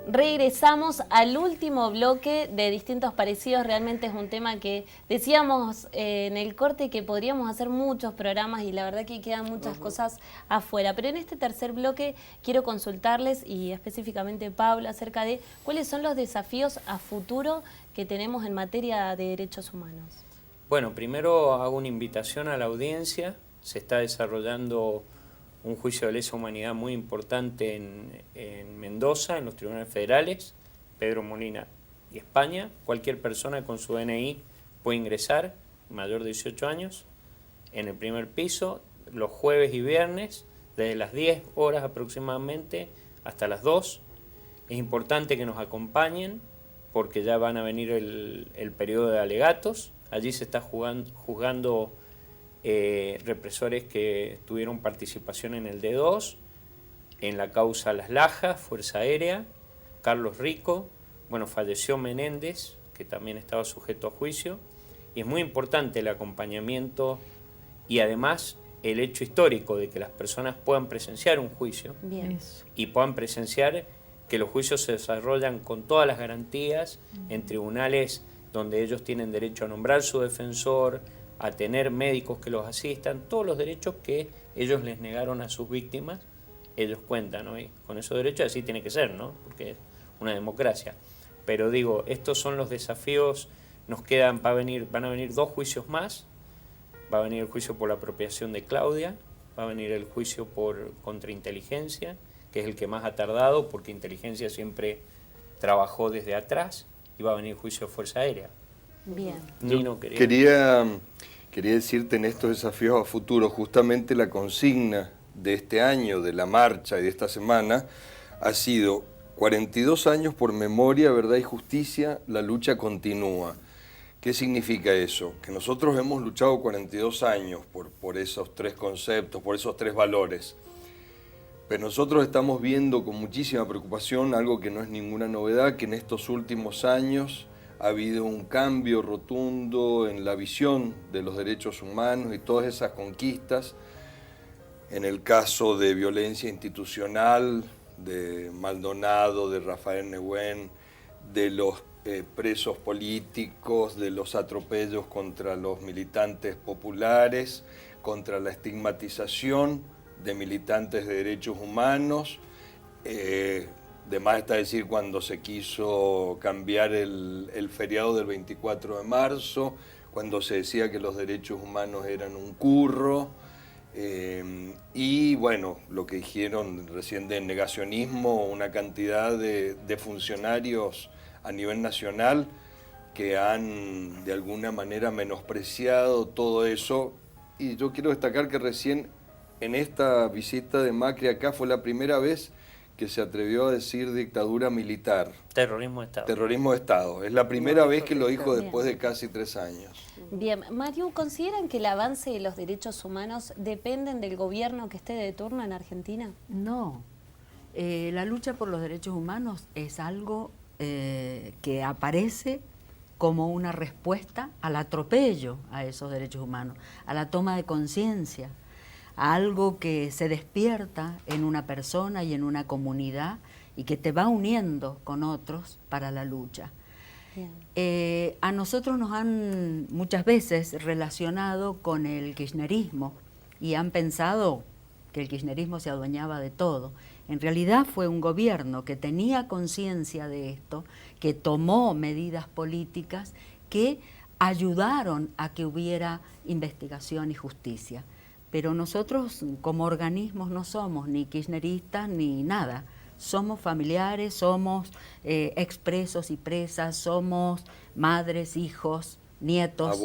Regresamos al último bloque de Distintos Parecidos. Realmente es un tema que decíamos en el corte que podríamos hacer muchos programas y la verdad que quedan muchas cosas afuera. Pero en este tercer bloque quiero consultarles, y específicamente Pablo, acerca de cuáles son los desafíos a futuro que tenemos en materia de derechos humanos. Bueno, primero hago una invitación a la audiencia. Se está desarrollando un juicio de lesa humanidad muy importante en Mendoza, en los tribunales federales, Pedro Molina y España. Cualquier persona con su DNI puede ingresar, mayor de 18 años, en el primer piso, los jueves y viernes, desde las 10 horas aproximadamente hasta las 2. Es importante que nos acompañen porque ya van a venir el periodo de alegatos. Allí se está juzgando represores que tuvieron participación en el D2, en la causa Las Lajas, Fuerza Aérea, Carlos Rico, bueno, falleció Menéndez, que también estaba sujeto a juicio, y es muy importante el acompañamiento y además el hecho histórico de que las personas puedan presenciar un juicio. Bien. Y puedan presenciar que los juicios se desarrollan con todas las garantías en tribunales donde ellos tienen derecho a nombrar su defensor, a tener médicos que los asistan, todos los derechos que ellos les negaron a sus víctimas, ellos cuentan, ¿no? Y con esos derechos así tiene que ser, ¿no? Porque es una democracia. Pero digo, estos son los desafíos, nos quedan, van a venir 2 juicios más, va a venir el juicio por la apropiación de Claudia, va a venir el juicio por contrainteligencia, que es el que más ha tardado, porque inteligencia siempre trabajó desde atrás, y va a venir el juicio de Fuerza Aérea. Bien. Nino, Quería decirte en estos desafíos a futuro, justamente la consigna de este año, de la marcha y de esta semana, ha sido 42 años por memoria, verdad y justicia, la lucha continúa. ¿Qué significa eso? Que nosotros hemos luchado 42 años por esos 3 conceptos, por esos 3 valores. Pero nosotros estamos viendo con muchísima preocupación algo que no es ninguna novedad, que en estos últimos años ha habido un cambio rotundo en la visión de los derechos humanos y todas esas conquistas. En el caso de violencia institucional, de Maldonado, de Rafael Nehuen, de los presos políticos, de los atropellos contra los militantes populares, contra la estigmatización de militantes de derechos humanos. De más está decir cuando se quiso cambiar el feriado del 24 de marzo, cuando se decía que los derechos humanos eran un curro, y bueno, lo que dijeron recién de negacionismo, una cantidad de funcionarios a nivel nacional que han de alguna manera menospreciado todo eso. Y yo quiero destacar que recién en esta visita de Macri acá fue la primera vez que se atrevió a decir dictadura militar. Terrorismo de Estado. Terrorismo de Estado. Es la primera vez que lo dijo después de casi 3 años. Bien, Mario, ¿consideran que el avance de los derechos humanos dependen del gobierno que esté de turno en Argentina? No. La lucha por los derechos humanos es algo que aparece como una respuesta al atropello a esos derechos humanos, a la toma de conciencia, a algo que se despierta en una persona y en una comunidad y que te va uniendo con otros para la lucha. A nosotros nos han muchas veces relacionado con el kirchnerismo y han pensado que el kirchnerismo se adueñaba de todo. En realidad fue un gobierno que tenía conciencia de esto, que tomó medidas políticas que ayudaron a que hubiera investigación y justicia. Pero nosotros como organismos no somos ni kirchneristas ni nada. Somos familiares, somos expresos y presas, somos madres, hijos, nietos,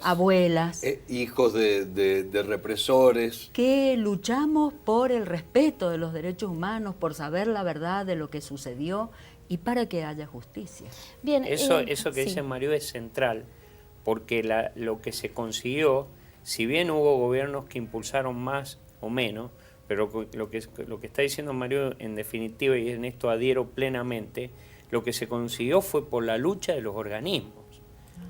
abuelas, hijos de represores. Que luchamos por el respeto de los derechos humanos, por saber la verdad de lo que sucedió y para que haya justicia. Bien, eso que dice Mario es central, porque lo que se consiguió, si bien hubo gobiernos que impulsaron más o menos, pero lo que está diciendo Mario en definitiva, y en esto adhiero plenamente, lo que se consiguió fue por la lucha de los organismos,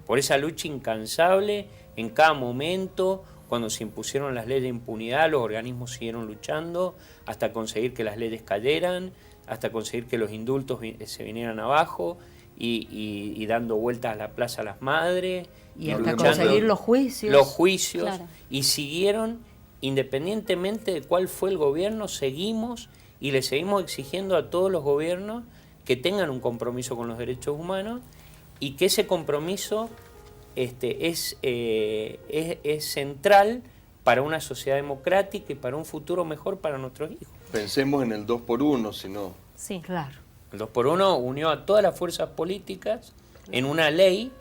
por esa lucha incansable en cada momento. Cuando se impusieron las leyes de impunidad, los organismos siguieron luchando hasta conseguir que las leyes cayeran, hasta conseguir que los indultos se vinieran abajo y dando vueltas a la Plaza Las Madres. Y hasta conseguir los juicios. Los juicios. Claro. Y siguieron, independientemente de cuál fue el gobierno, seguimos y le seguimos exigiendo a todos los gobiernos que tengan un compromiso con los derechos humanos y que ese compromiso es central para una sociedad democrática y para un futuro mejor para nuestros hijos. Pensemos en el 2x1, si no. Sí, claro. El 2x1 unió a todas las fuerzas políticas en una ley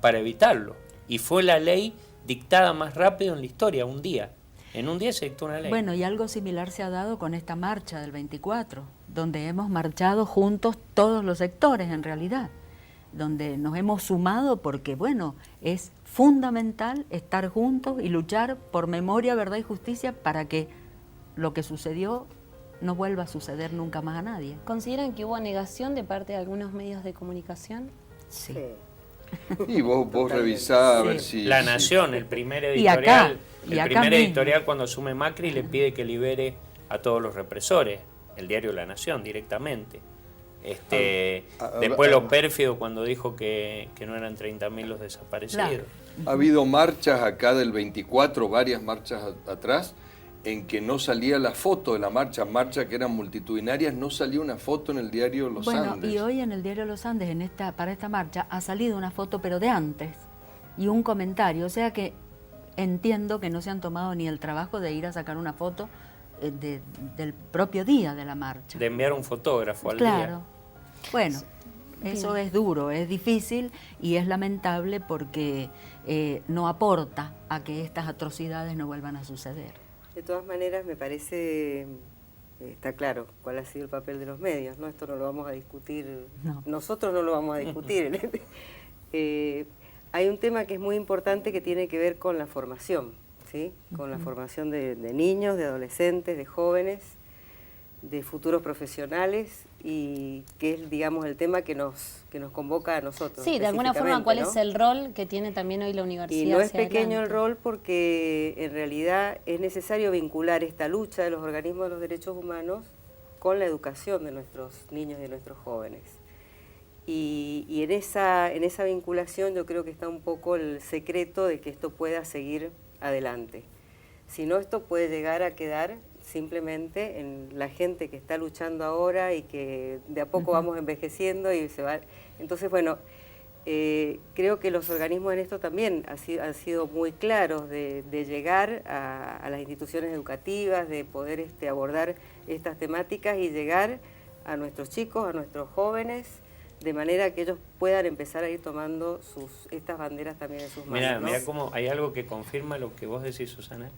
para evitarlo. Y fue la ley dictada más rápido en la historia, un día. En un día se dictó una ley. Bueno, y algo similar se ha dado con esta marcha del 24, donde hemos marchado juntos todos los sectores en realidad, donde nos hemos sumado porque, bueno, es fundamental estar juntos y luchar por memoria, verdad y justicia para que lo que sucedió no vuelva a suceder nunca más a nadie. ¿Consideran que hubo negación de parte de algunos medios de comunicación? Sí. Y vos revisá a ver si... La Nación, el primer editorial, editorial cuando asume Macri le pide que libere a todos los represores, el diario La Nación directamente. Después lo pérfido cuando dijo que no eran 30.000 los desaparecidos. Claro. Ha habido marchas acá del 24, varias marchas atrás, en que no salía la foto de la marcha que eran multitudinarias, no salía una foto en el diario Los Andes. Bueno, y hoy en el diario Los Andes, para esta marcha, ha salido una foto, pero de antes, y un comentario, o sea que entiendo que no se han tomado ni el trabajo de ir a sacar una foto del propio día de la marcha. De enviar un fotógrafo al día. Claro. Bueno, eso es duro, es difícil y es lamentable porque no aporta a que estas atrocidades no vuelvan a suceder. De todas maneras, me parece, está claro cuál ha sido el papel de los medios, ¿no? Esto no lo vamos a discutir, nosotros no lo vamos a discutir. Hay un tema que es muy importante que tiene que ver con la formación, ¿sí? Con la formación de niños, de adolescentes, de jóvenes, de futuros profesionales y que es, digamos, el tema que nos convoca a nosotros. Sí, de alguna forma, ¿cuál es el rol que tiene también hoy la universidad? Y no es pequeño el rol porque en realidad es necesario vincular esta lucha de los organismos de los derechos humanos con la educación de nuestros niños y de nuestros jóvenes. Y en esa vinculación yo creo que está un poco el secreto de que esto pueda seguir adelante. Si no, esto puede llegar a quedar simplemente en la gente que está luchando ahora y que de a poco vamos envejeciendo y se va. Entonces, bueno, creo que los organismos en esto también han sido muy claros de llegar a las instituciones educativas, de poder abordar estas temáticas y llegar a nuestros chicos, a nuestros jóvenes, de manera que ellos puedan empezar a ir tomando estas banderas también en sus manos. Mira cómo hay algo que confirma lo que vos decís, Susana,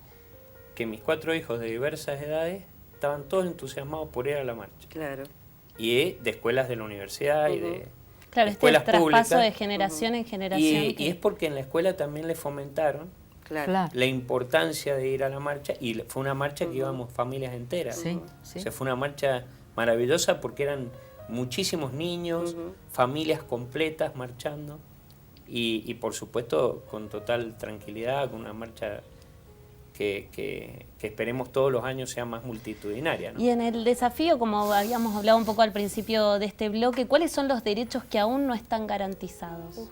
que mis 4 hijos de diversas edades estaban todos entusiasmados por ir a la marcha. Claro. Y de escuelas de la universidad y de escuelas públicas. Traspaso de generación en generación. Y es porque en la escuela también les fomentaron la importancia de ir a la marcha, y fue una marcha que íbamos familias enteras. Sí, O sea, fue una marcha maravillosa porque eran muchísimos niños, familias completas marchando y por supuesto con total tranquilidad, con una marcha que esperemos todos los años sea más multitudinaria, ¿no? Y en el desafío, como habíamos hablado un poco al principio de este bloque, ¿cuáles son los derechos que aún no están garantizados?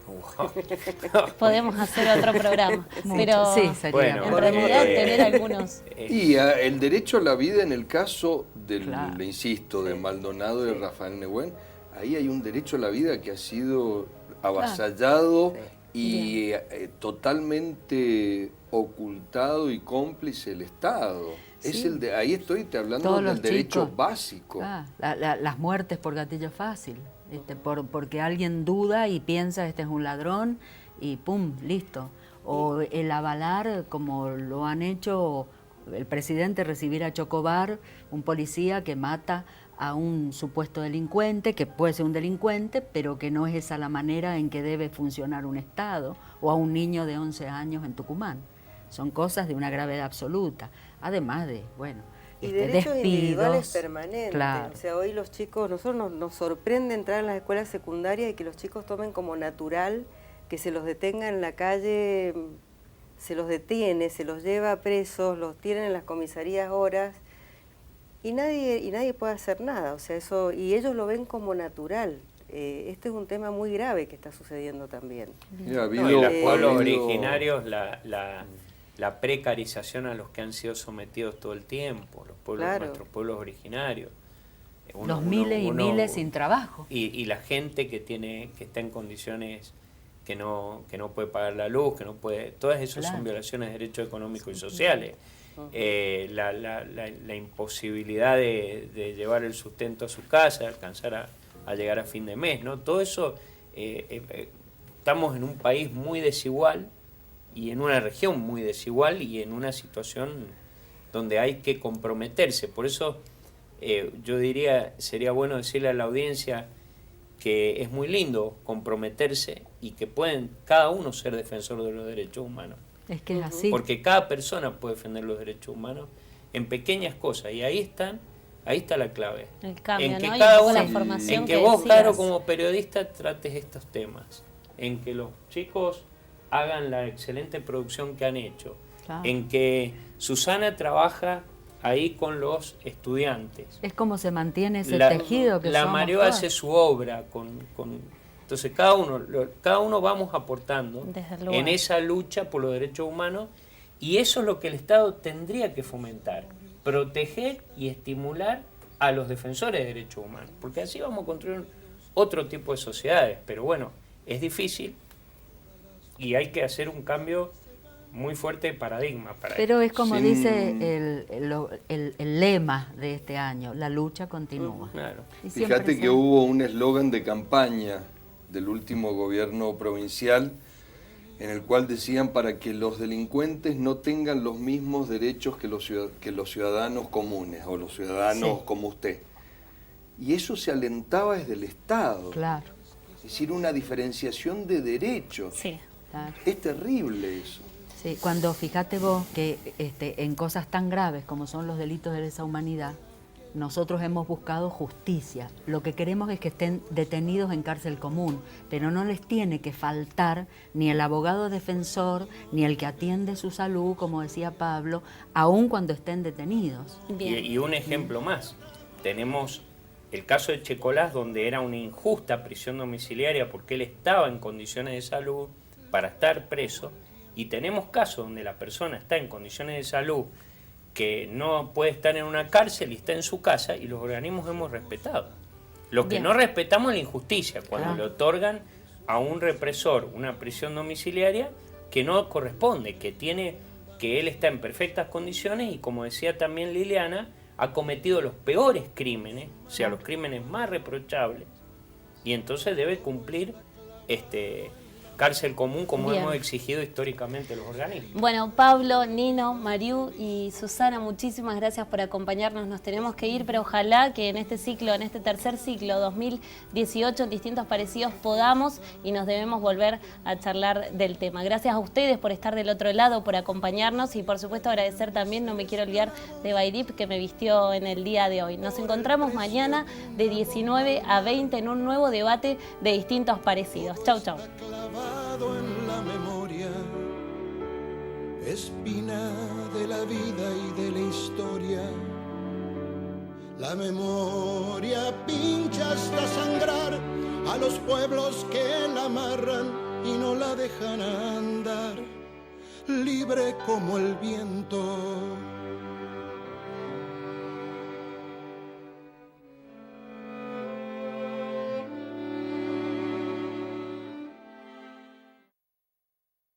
Podemos hacer otro programa, pero sí, sería en realidad tener algunos. Y el derecho a la vida en el caso le insisto, de Maldonado y Rafael Nehuen, ahí hay un derecho a la vida que ha sido avasallado y totalmente ocultado y cómplice el Estado. Es ahí estoy hablando del derecho básico. Las muertes por gatillo fácil, porque alguien duda y piensa este es un ladrón y pum, listo. O el avalar, como lo han hecho el presidente, recibir a Chocobar, un policía que mata a un supuesto delincuente, que puede ser un delincuente, pero que no es esa la manera en que debe funcionar un Estado, o a un niño de 11 años en Tucumán. Son cosas de una gravedad absoluta, además de, y derechos despidos individuales permanentes. Claro. O sea, hoy los chicos, nosotros nos sorprende entrar en las escuelas secundarias y que los chicos tomen como natural que se los detenga en la calle, se los detiene, se los lleva presos, los tienen en las comisarías horas. y nadie puede hacer nada, o sea, eso, y ellos lo ven como natural. Este es un tema muy grave que está sucediendo también. Y los pueblos originarios, la precarización a los que han sido sometidos todo el tiempo, los pueblos, nuestros pueblos originarios. Los miles y miles sin trabajo. Y la gente que está en condiciones que no puede pagar la luz, que no puede, todas esas son violaciones de derechos económicos y sociales. La imposibilidad de llevar el sustento a su casa, alcanzar a llegar a fin de mes, ¿no? Todo eso, estamos en un país muy desigual y en una región muy desigual y en una situación donde hay que comprometerse. Por eso yo diría, sería bueno decirle a la audiencia que es muy lindo comprometerse y que pueden cada uno ser defensor de los derechos humanos. Es que es así. Porque cada persona puede defender los derechos humanos en pequeñas cosas y ahí está la clave. El cambio, en que ¿no? cada y uno, la formación en que vos, Caro, como periodista, trates estos temas. En que los chicos hagan la excelente producción que han hecho. Claro. En que Susana trabaja ahí con los estudiantes. Es como se mantiene ese tejido que la Mario hace su obra entonces cada uno vamos aportando en esa lucha por los derechos humanos y eso es lo que el Estado tendría que fomentar, proteger y estimular a los defensores de derechos humanos, porque así vamos a construir otro tipo de sociedades, pero bueno, es difícil y hay que hacer un cambio muy fuerte de paradigma para Pero ello. es como dice el lema de este año, la lucha continúa. Claro. Fíjate que hubo un eslogan de campaña del último gobierno provincial en el cual decían para que los delincuentes no tengan los mismos derechos que los ciudadanos comunes o los ciudadanos como usted. Y eso se alentaba desde el Estado. Claro. Es decir, una diferenciación de derechos. Sí. Claro. Es terrible eso. Sí, cuando fíjate vos que en cosas tan graves como son los delitos de lesa humanidad, nosotros hemos buscado justicia. Lo que queremos es que estén detenidos en cárcel común, pero no les tiene que faltar ni el abogado defensor, ni el que atiende su salud, como decía Pablo, aun cuando estén detenidos. Y un ejemplo más, tenemos el caso de Checolás, donde era una injusta prisión domiciliaria porque él estaba en condiciones de salud para estar preso, y tenemos casos donde la persona está en condiciones de salud que no puede estar en una cárcel y está en su casa y los organismos hemos respetado. Lo que no respetamos es la injusticia, cuando le otorgan a un represor una prisión domiciliaria que no corresponde, que él está en perfectas condiciones y, como decía también Liliana, ha cometido los peores crímenes, o sea, los crímenes más reprochables, y entonces debe cumplir cárcel común como hemos exigido históricamente los organismos. Bueno, Pablo, Nino, Mariú y Susana, muchísimas gracias por acompañarnos. Nos tenemos que ir, pero ojalá que en este ciclo, en este tercer ciclo 2018, en Distintos Parecidos, podamos y nos debemos volver a charlar del tema. Gracias a ustedes por estar del otro lado, por acompañarnos y por supuesto agradecer también, no me quiero olvidar de Bairip que me vistió en el día de hoy. Nos encontramos mañana de 19 a 20 en un nuevo debate de Distintos Parecidos. Chau, chau. En la memoria, espina de la vida y de la historia. La memoria pincha hasta sangrar a los pueblos que la amarran y no la dejan andar, libre como el viento.